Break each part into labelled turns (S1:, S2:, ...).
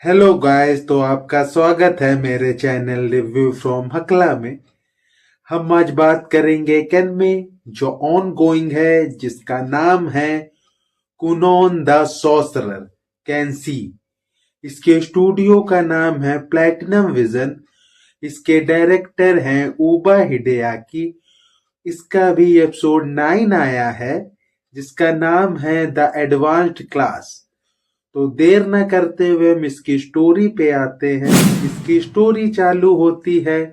S1: Hello guys, तो आपका स्वागत है मेरे चैनल रिव्यू फ्रॉम हकला में। हम आज बात करेंगे कैन में जो ऑन गोइंग है, जिसका नाम है कुनोन द सॉर्सरर कैन सी। इसके स्टूडियो का नाम है प्लैटिनम विजन। इसके डायरेक्टर हैं उबा हिडेयाकी। इसका भी एपिसोड 9 आया है, जिसका नाम है द एडवांस्ड क्लास। तो देर न करते हुए हम इसकी स्टोरी पे आते हैं। इसकी स्टोरी चालू होती है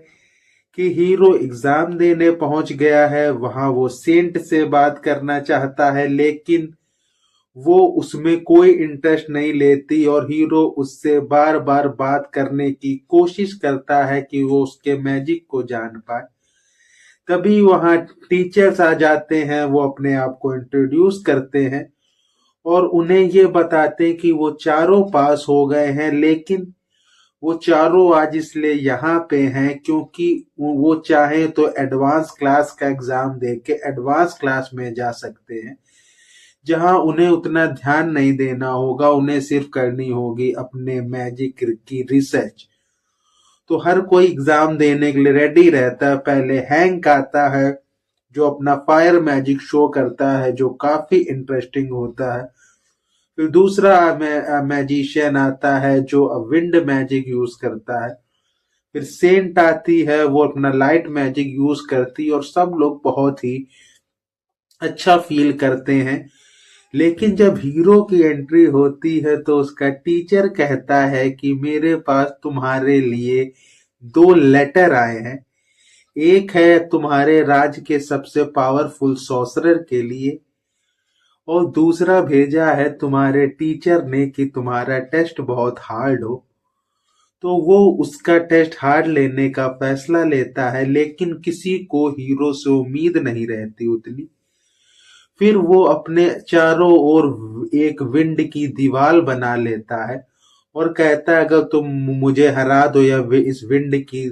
S1: कि हीरो एग्जाम देने पहुंच गया है। वहां वो सेंट से बात करना चाहता है, लेकिन वो उसमें कोई इंटरेस्ट नहीं लेती और हीरो उससे बार बार बात करने की कोशिश करता है कि वो उसके मैजिक को जान पाए। तभी वहां टीचर्स आ जाते हैं। वो अपने आप को इंट्रोड्यूस करते हैं और उन्हें ये बताते कि वो चारों पास हो गए हैं, लेकिन वो चारों आज इसलिए यहाँ पे हैं क्योंकि वो चाहे तो एडवांस क्लास का एग्जाम दे के एडवांस क्लास में जा सकते हैं, जहां उन्हें उतना ध्यान नहीं देना होगा। उन्हें सिर्फ करनी होगी अपने मैजिक की रिसर्च। तो हर कोई एग्जाम देने के लिए रेडी रहता है। पहले हैंक आता है, जो अपना फायर मैजिक शो करता है, जो काफी इंटरेस्टिंग होता है। फिर दूसरा मैजिशियन आता है जो विंड मैजिक यूज करता है। फिर सेंट आती है, वो अपना लाइट मैजिक यूज करती है और सब लोग बहुत ही अच्छा फील करते हैं। लेकिन जब हीरो की एंट्री होती है तो उसका टीचर कहता है कि मेरे पास तुम्हारे लिए दो लेटर आए हैं। एक है तुम्हारे राज्य के सबसे पावरफुल सॉर्सरर के लिए, और दूसरा भेजा है तुम्हारे टीचर ने कि तुम्हारा टेस्ट बहुत हार्ड हो। तो वो उसका टेस्ट हार्ड लेने का फैसला लेता है, लेकिन किसी को हीरो से उम्मीद नहीं रहती उतनी। फिर वो अपने चारों ओर एक विंड की दीवार बना लेता है और कहता है अगर तुम मुझे हरा दो या इस विंड की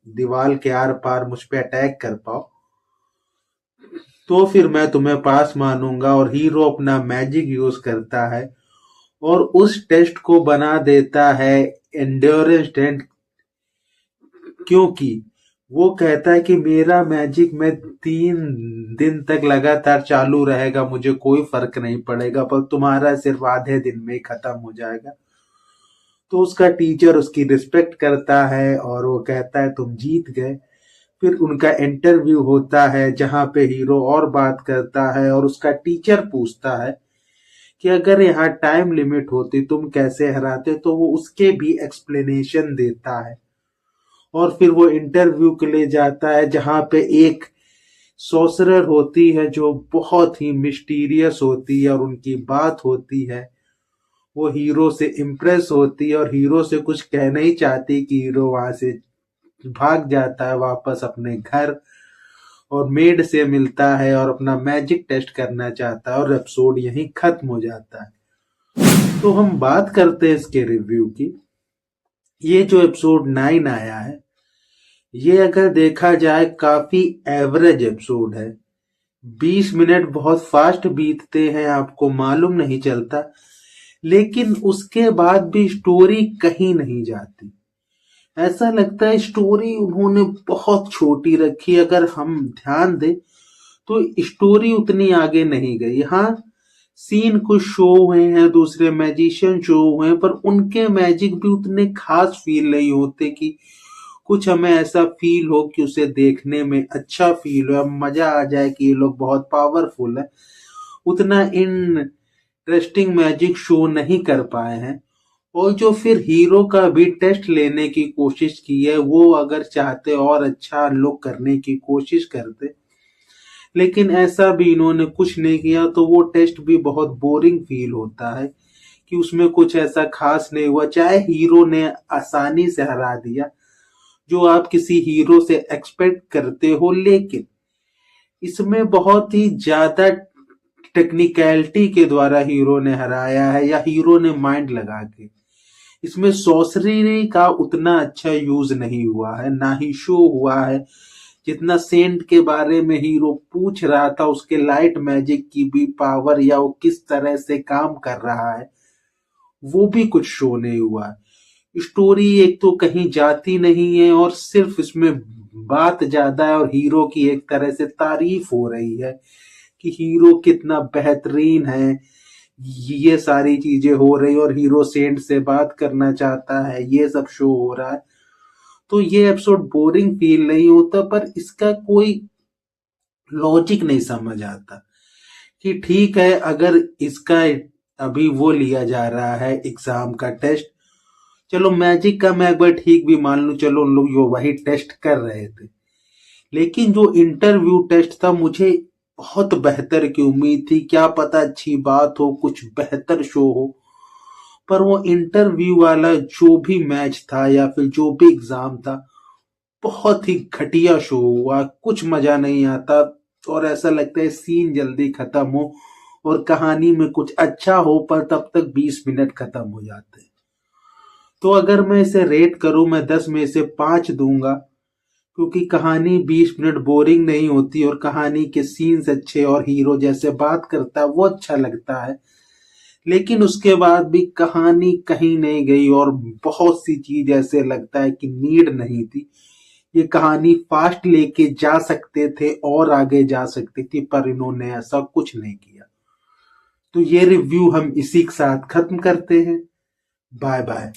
S1: दीवार के आर पार मुझ पे अटैक कर पाओ, तो फिर मैं तुम्हें पास मानूंगा। और हीरो अपना मैजिक यूज करता है और उस टेस्ट को बना देता है एंड्योरेंस टेस्ट, क्योंकि वो कहता है कि मेरा मैजिक में 3 दिन तक लगातार चालू रहेगा, मुझे कोई फर्क नहीं पड़ेगा, पर तुम्हारा सिर्फ आधे दिन में ही खत्म हो जाएगा। तो उसका टीचर उसकी रिस्पेक्ट करता है और वो कहता है तुम जीत गए। फिर उनका इंटरव्यू होता है, जहां पे हीरो और बात करता है और उसका टीचर पूछता है कि अगर यहाँ टाइम लिमिट होती तुम कैसे हराते, तो वो उसके भी एक्सप्लेनेशन देता है। और फिर वो इंटरव्यू के लिए जाता है, जहां पे एक सोर्सरर होती है जो बहुत ही मिस्टीरियस होती है और उनकी बात होती है। वो हीरो से इम्प्रेस होती है और हीरो से कुछ कहना ही चाहती कि हीरो वहां से भाग जाता है वापस अपने घर और मेड से मिलता है और अपना मैजिक टेस्ट करना चाहता है, और एपिसोड यहीं खत्म हो जाता है। तो हम बात करते हैं इसके रिव्यू की। ये जो एपिसोड 9 आया है, ये अगर देखा जाए काफी एवरेज एपिसोड है। 20 मिनट बहुत फास्ट बीतते हैं, आपको मालूम नहीं चलता, लेकिन उसके बाद भी स्टोरी कहीं नहीं जाती। ऐसा लगता है स्टोरी उन्होंने बहुत छोटी रखी। अगर हम ध्यान दें तो स्टोरी उतनी आगे नहीं गई। हाँ, सीन कुछ शो हुए हैं, दूसरे मैजिशियन शो हुए हैं, पर उनके मैजिक भी उतने खास फील नहीं होते कि कुछ हमें ऐसा फील हो कि उसे देखने में अच्छा फील हो, मजा आ जाए कि ये लोग बहुत पावरफुल है। उतना इंटरेस्टिंग मैजिक शो नहीं कर पाए हैं। और जो फिर हीरो का भी टेस्ट लेने की कोशिश की है, वो अगर चाहते और अच्छा लुक करने की कोशिश करते, लेकिन ऐसा भी इन्होंने कुछ नहीं किया, तो वो टेस्ट भी बहुत बोरिंग फील होता है कि उसमें कुछ ऐसा खास नहीं हुआ। चाहे हीरो ने आसानी से हरा दिया, जो आप किसी हीरो से एक्सपेक्ट करते हो, लेकिन इसमें बहुत ही ज्यादा टेक्निकलिटी के द्वारा हीरो ने हराया है, या हीरो ने माइंड लगा के। इसमें सॉर्सरी का उतना अच्छा यूज नहीं हुआ है, ना ही शो हुआ है। जितना सेंट के बारे में हीरो पूछ रहा था, उसके लाइट मैजिक की भी पावर या वो किस तरह से काम कर रहा है, वो भी कुछ शो नहीं हुआ है। स्टोरी एक तो कहीं जाती नहीं है और सिर्फ इसमें बात ज्यादा है और हीरो की एक तरह से तारीफ हो रही है कि हीरो कितना बेहतरीन है। ये सारी चीजें हो रही और हीरो सेंट से बात करना चाहता है, ये सब शो हो रहा है। तो ये एपिसोड बोरिंग फील नहीं होता, पर इसका कोई लॉजिक नहीं समझ आता कि ठीक है, अगर इसका अभी वो लिया जा रहा है एग्जाम का टेस्ट, चलो मैजिक का मैं एक बार ठीक भी मान लूं, चलो उन लोग यो वही टेस्ट कर रहे थे। लेकिन जो इंटरव्यू टेस्ट था, मुझे बहुत बेहतर की उम्मीद थी, क्या पता अच्छी बात हो, कुछ बेहतर शो हो। पर वो इंटरव्यू वाला जो भी मैच था या फिर जो भी एग्जाम था, बहुत ही घटिया शो हुआ, कुछ मजा नहीं आता। और ऐसा लगता है सीन जल्दी खत्म हो और कहानी में कुछ अच्छा हो, पर तब तक 20 मिनट खत्म हो जाते हैं। तो अगर मैं इसे रेट करूं, मैं 10 में से 5 दूंगा, क्योंकि कहानी 20 मिनट बोरिंग नहीं होती और कहानी के सीन्स अच्छे और हीरो जैसे बात करता है वो अच्छा लगता है। लेकिन उसके बाद भी कहानी कहीं नहीं गई और बहुत सी चीज ऐसे लगता है कि नीड नहीं थी। ये कहानी फास्ट लेके जा सकते थे और आगे जा सकती थी, पर इन्होंने ऐसा कुछ नहीं किया। तो ये रिव्यू हम इसी के साथ खत्म करते हैं। Bye bye.